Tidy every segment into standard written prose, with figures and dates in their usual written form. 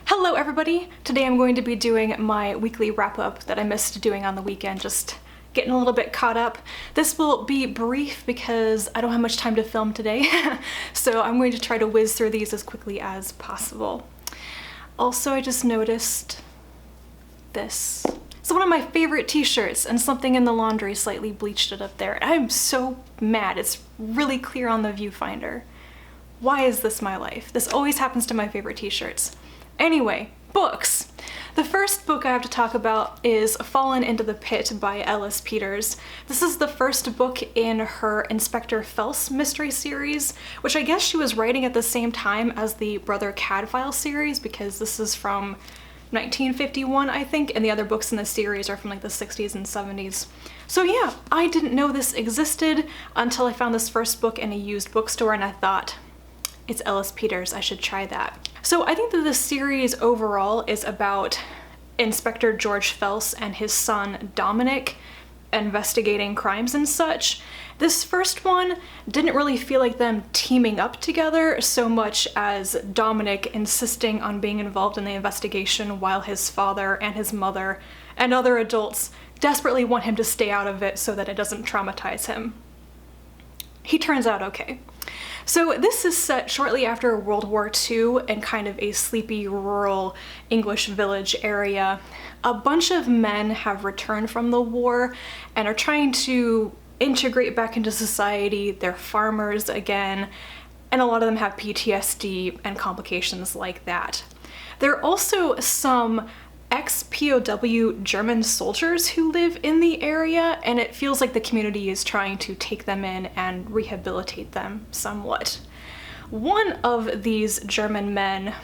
Hello everybody! Today I'm going to be doing my weekly wrap-up that I missed doing on the weekend, just getting a little bit caught up. This will be brief because I don't have much time to film today, so I'm going to try to whiz through these as quickly as possible. Also, I just noticed this. It's one of my favorite t-shirts, and something in the laundry slightly bleached it up there. I'm so mad. It's really clear on the viewfinder. Why is this my life? This always happens to my favorite t-shirts. Anyway, books. The first book I have to talk about is Fallen into the Pit by Ellis Peters. This is the first book in her Inspector Phelps mystery series, which I guess she was writing at the same time as the Brother Cadfael series, because this is from 1951, I think, and the other books in the series are from like the 60s and 70s. So yeah, I didn't know this existed until I found this first book in a used bookstore, and I thought, it's Ellis Peters, I should try that. So I think that this series overall is about Inspector George Phelps and his son Dominic investigating crimes and such. This first one didn't really feel like them teaming up together so much as Dominic insisting on being involved in the investigation while his father and his mother and other adults desperately want him to stay out of it so that it doesn't traumatize him. He turns out okay. So this is set shortly after World War II in kind of a sleepy rural English village area. A bunch of men have returned from the war and are trying to integrate back into society. They're farmers again, and a lot of them have PTSD and complications like that. There are also some ex-POW German soldiers who live in the area, and it feels like the community is trying to take them in and rehabilitate them somewhat. One of these German men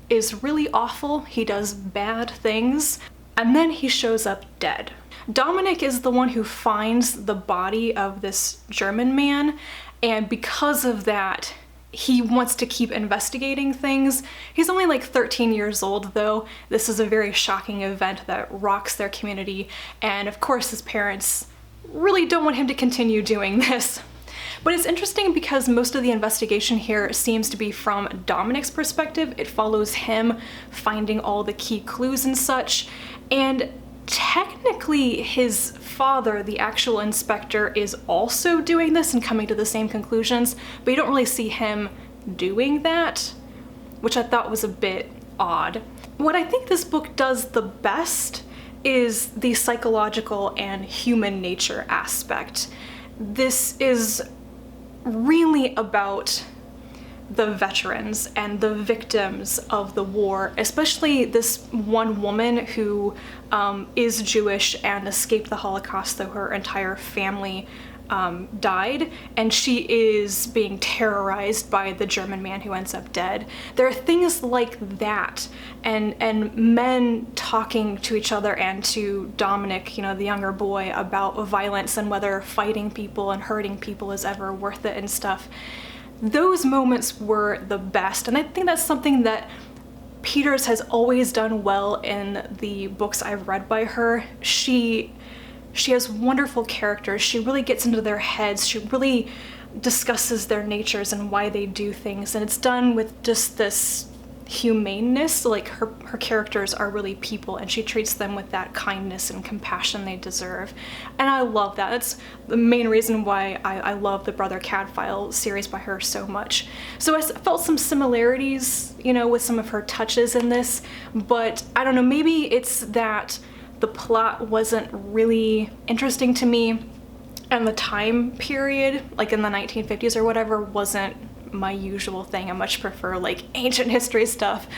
is really awful. He does bad things, and then he shows up dead. Dominic is the one who finds the body of this German man, and because of that, he wants to keep investigating things. He's only like 13 years old though. This is a very shocking event that rocks their community, and of course his parents really don't want him to continue doing this. But it's interesting because most of the investigation here seems to be from Dominic's perspective. It follows him finding all the key clues and such, and technically his father, the actual inspector, is also doing this and coming to the same conclusions, but you don't really see him doing that, which I thought was a bit odd. What I think this book does the best is the psychological and human nature aspect. This is really about the veterans and the victims of the war, especially this one woman who is Jewish and escaped the Holocaust, though her entire family died, and she is being terrorized by the German man who ends up dead. There are things like that, and men talking to each other and to Dominic, you know, the younger boy, about violence and whether fighting people and hurting people is ever worth it and stuff. Those moments were the best, and I think that's something that Peters has always done well in the books I've read by her. She has wonderful characters. She really gets into their heads. She really discusses their natures and why they do things, and it's done with just this humaneness. Like her characters are really people, and she treats them with that kindness and compassion they deserve, and I love that. That's the main reason why I love the Brother Cadfael series by her so much. So I felt some similarities, you know, with some of her touches in this, but I don't know, maybe it's that the plot wasn't really interesting to me, and the time period, like in the 1950s or whatever, wasn't my usual thing. I much prefer like ancient history stuff.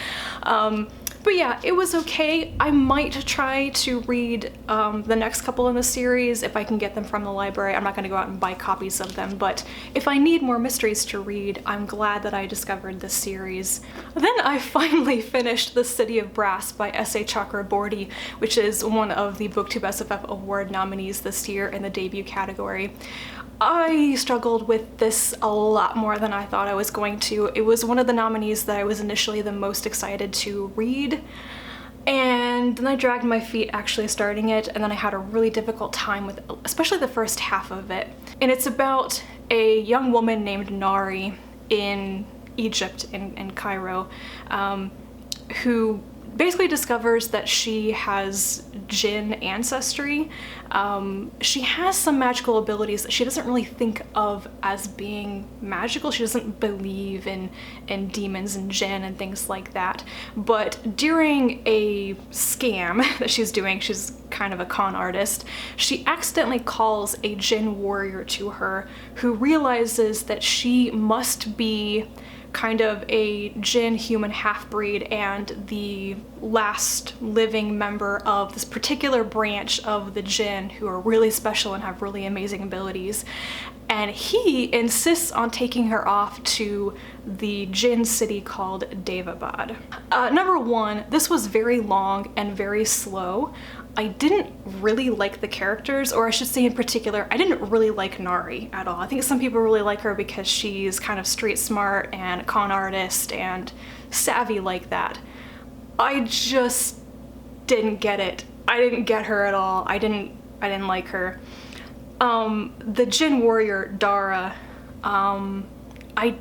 But yeah, it was okay. I might try to read the next couple in the series if I can get them from the library. I'm not going to go out and buy copies of them, but if I need more mysteries to read, I'm glad that I discovered this series. Then I finally finished The City of Brass by S.A. Chakraborty, which is one of the BookTube SFF Award nominees this year in the debut category. I struggled with this a lot more than I thought I was going to. It was one of the nominees that I was initially the most excited to read, and then I dragged my feet actually starting it, and then I had a really difficult time with especially the first half of it. And it's about a young woman named Nari in Egypt, in Cairo, who basically discovers that she has Jinn ancestry. She has some magical abilities that she doesn't really think of as being magical. She doesn't believe in demons and Jinn and things like that. But during a scam that she's doing, she's kind of a con artist, she accidentally calls a Jinn warrior to her who realizes that she must be kind of a Jinn human half-breed and the last living member of this particular branch of the Jinn who are really special and have really amazing abilities. And he insists on taking her off to the Jinn city called Davabad. Number one, this was very long and very slow. I didn't really like the characters, or I should say in particular, I didn't really like Nari at all. I think some people really like her because she's kind of street smart and a con artist and savvy like that. I just didn't get it. I didn't get her at all. I didn't like her. The Jinn warrior, Dara, I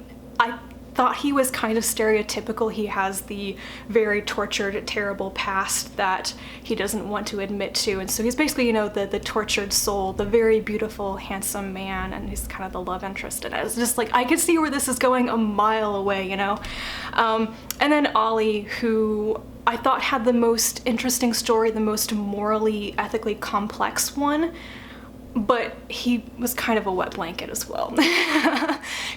thought he was kind of stereotypical. He has the very tortured, terrible past that he doesn't want to admit to, and so he's basically, you know, the tortured soul, the very beautiful, handsome man, and he's kind of the love interest in it. It's just like, I could see where this is going a mile away, you know? And then Ollie, who I thought had the most interesting story, the most morally, ethically complex one, but he was kind of a wet blanket as well.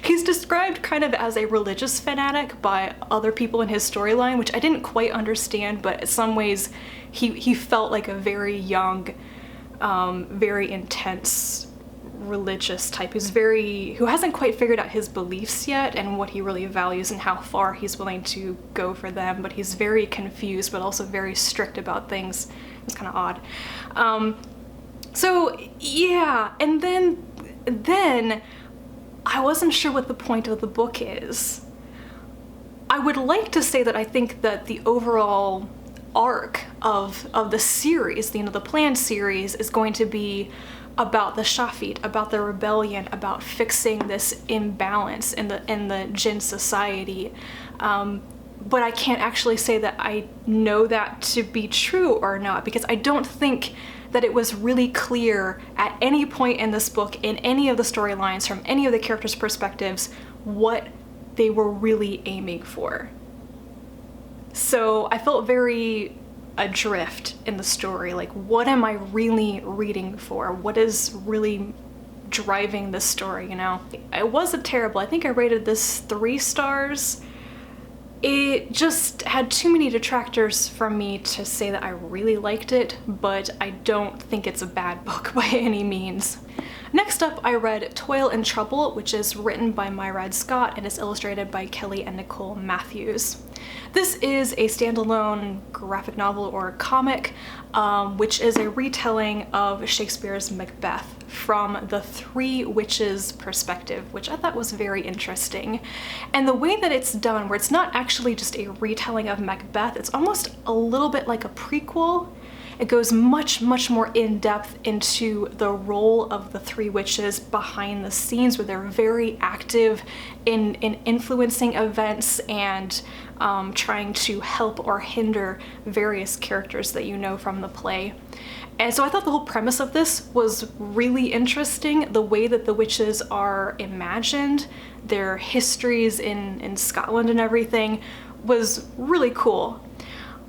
He's described kind of as a religious fanatic by other people in his storyline, which I didn't quite understand, but in some ways he felt like a very young, very intense religious type who hasn't quite figured out his beliefs yet and what he really values and how far he's willing to go for them, but he's very confused but also very strict about things. It's kind of odd. So yeah, and then I wasn't sure what the point of the book is. I would like to say that I think that the overall arc of the series, you know, the planned series, is going to be about the Shafit, about the rebellion, about fixing this imbalance in the Jinn society. But I can't actually say that I know that to be true or not, because I don't think that it was really clear at any point in this book, in any of the storylines, from any of the characters' perspectives, what they were really aiming for. So I felt very adrift in the story. Like, what am I really reading for? What is really driving this story, you know? It wasn't terrible. I think I rated this 3 stars. It just had too many detractors from me to say that I really liked it, but I don't think it's a bad book by any means. Next up, I read Toil and Trouble, which is written by Mairghread Scott and is illustrated by Kelly and Nicole Matthews. This is a standalone graphic novel or comic, which is a retelling of Shakespeare's Macbeth from the 3 witches' perspective, which I thought was very interesting. And the way that it's done, where it's not actually just a retelling of Macbeth, it's almost a little bit like a prequel. It goes much, much more in depth into the role of the 3 witches behind the scenes, where they're very active in influencing events and trying to help or hinder various characters that you know from the play. And so I thought the whole premise of this was really interesting. The way that the witches are imagined, their histories in Scotland and everything, was really cool.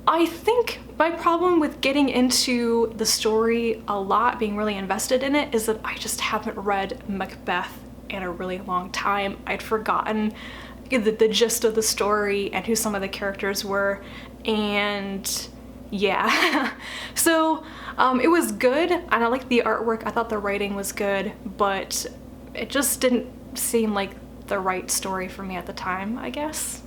I think my problem with getting into the story a lot, being really invested in it, is that I just haven't read Macbeth in a really long time. I'd forgotten the gist of the story and who some of the characters were, and yeah. So it was good, and I liked the artwork. I thought the writing was good, but it just didn't seem like the right story for me at the time, I guess.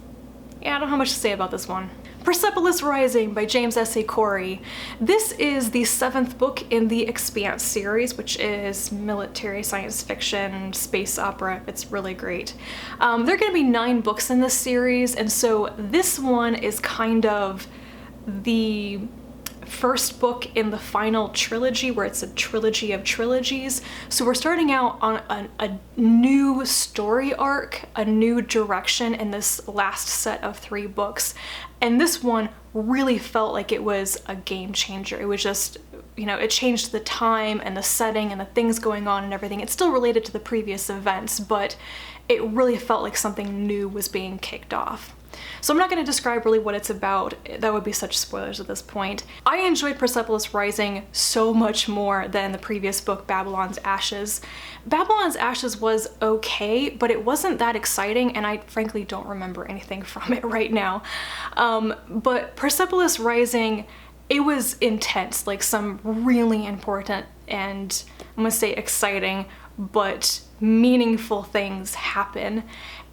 Yeah, I don't have much to say about this one. Persepolis Rising by James S.A. Corey. This is the 7th book in the Expanse series, which is military science fiction, space opera. It's really great. There are going to be 9 books in this series, and so this one is kind of the first book in the final trilogy, where it's a trilogy of trilogies. So we're starting out on a new story arc, a new direction in this last set of 3 books. And this one really felt like it was a game changer. It was just, you know, it changed the time and the setting and the things going on and everything. It's still related to the previous events, but it really felt like something new was being kicked off. So I'm not going to describe really what it's about. That would be such spoilers at this point. I enjoyed Persepolis Rising so much more than the previous book, Babylon's Ashes. Babylon's Ashes was okay, but it wasn't that exciting, and I frankly don't remember anything from it right now. But Persepolis Rising, it was intense, like some really important and, I'm gonna say exciting, but meaningful things happen.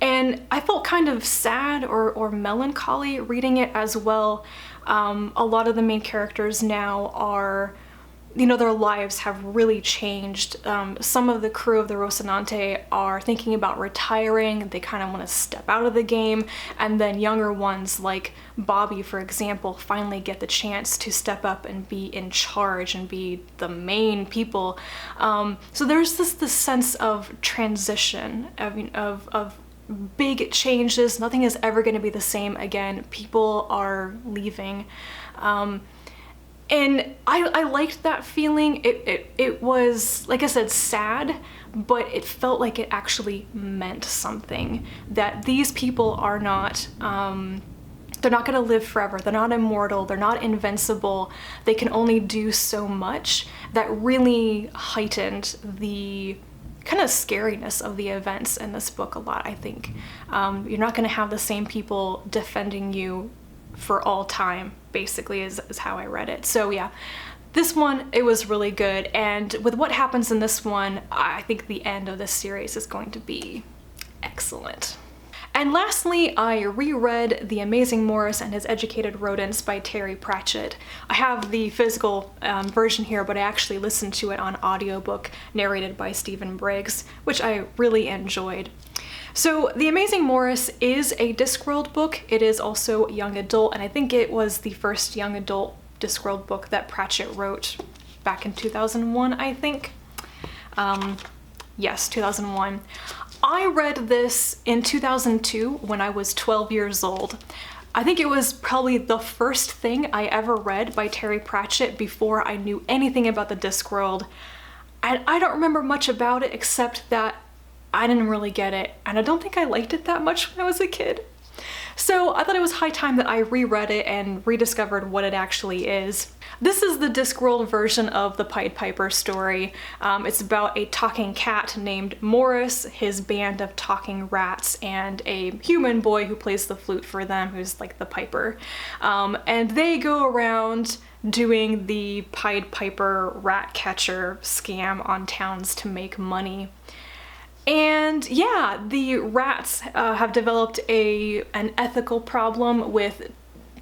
And I felt kind of sad or melancholy reading it as well. A lot of the main characters now are, you know, their lives have really changed. Some of the crew of the Rocinante are thinking about retiring. They kind of want to step out of the game. And then younger ones like Bobby, for example, finally get the chance to step up and be in charge and be the main people. So there's this sense of transition, of big changes. Nothing is ever going to be the same again. People are leaving. And I liked that feeling. It was, like I said, sad, but it felt like it actually meant something. That these people are not, they're not gonna live forever. They're not immortal. They're not invincible. They can only do so much. That really heightened the kind of scariness of the events in this book a lot, I think. You're not gonna have the same people defending you for all time, basically, is how I read it. So yeah, this one, it was really good. And with what happens in this one, I think the end of this series is going to be excellent. And lastly, I reread The Amazing Maurice and His Educated Rodents by Terry Pratchett. I have the physical version here, but I actually listened to it on audiobook narrated by Stephen Briggs, which I really enjoyed. So The Amazing Maurice is a Discworld book. It is also young adult, and I think it was the first young adult Discworld book that Pratchett wrote back in 2001, I think. Yes, 2001. I read this in 2002 when I was 12 years old. I think it was probably the first thing I ever read by Terry Pratchett before I knew anything about the Discworld. And I don't remember much about it except that I didn't really get it, and I don't think I liked it that much when I was a kid. So I thought it was high time that I reread it and rediscovered what it actually is. This is the Discworld version of the Pied Piper story. It's about a talking cat named Maurice, his band of talking rats, and a human boy who plays the flute for them, who's like the piper. And they go around doing the Pied Piper rat catcher scam on towns to make money. And yeah, the rats have developed an ethical problem with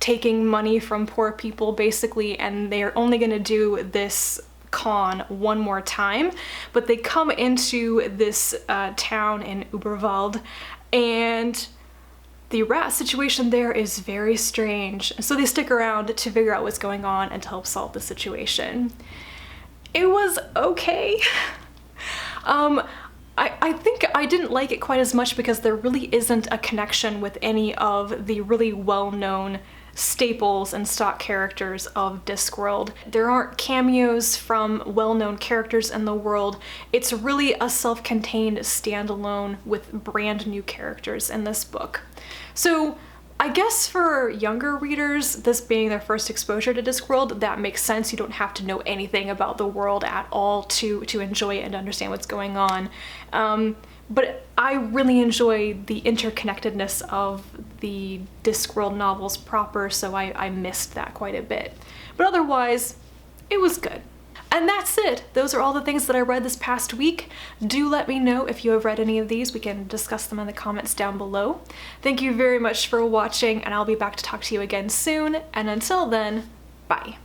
taking money from poor people, basically, and they're only going to do this con one more time. But they come into this town in Uberwald, and the rat situation there is very strange. So they stick around to figure out what's going on and to help solve the situation. It was okay. I think I didn't like it quite as much because there really isn't a connection with any of the really well-known staples and stock characters of Discworld. There aren't cameos from well-known characters in the world. It's really a self-contained standalone with brand new characters in this book. So I guess for younger readers, this being their first exposure to Discworld, that makes sense. You don't have to know anything about the world at all to enjoy it and understand what's going on. But I really enjoy the interconnectedness of the Discworld novels proper, so I missed that quite a bit. But otherwise, it was good. And that's it. Those are all the things that I read this past week. Do let me know if you have read any of these. We can discuss them in the comments down below. Thank you very much for watching, and I'll be back to talk to you again soon. And until then, bye.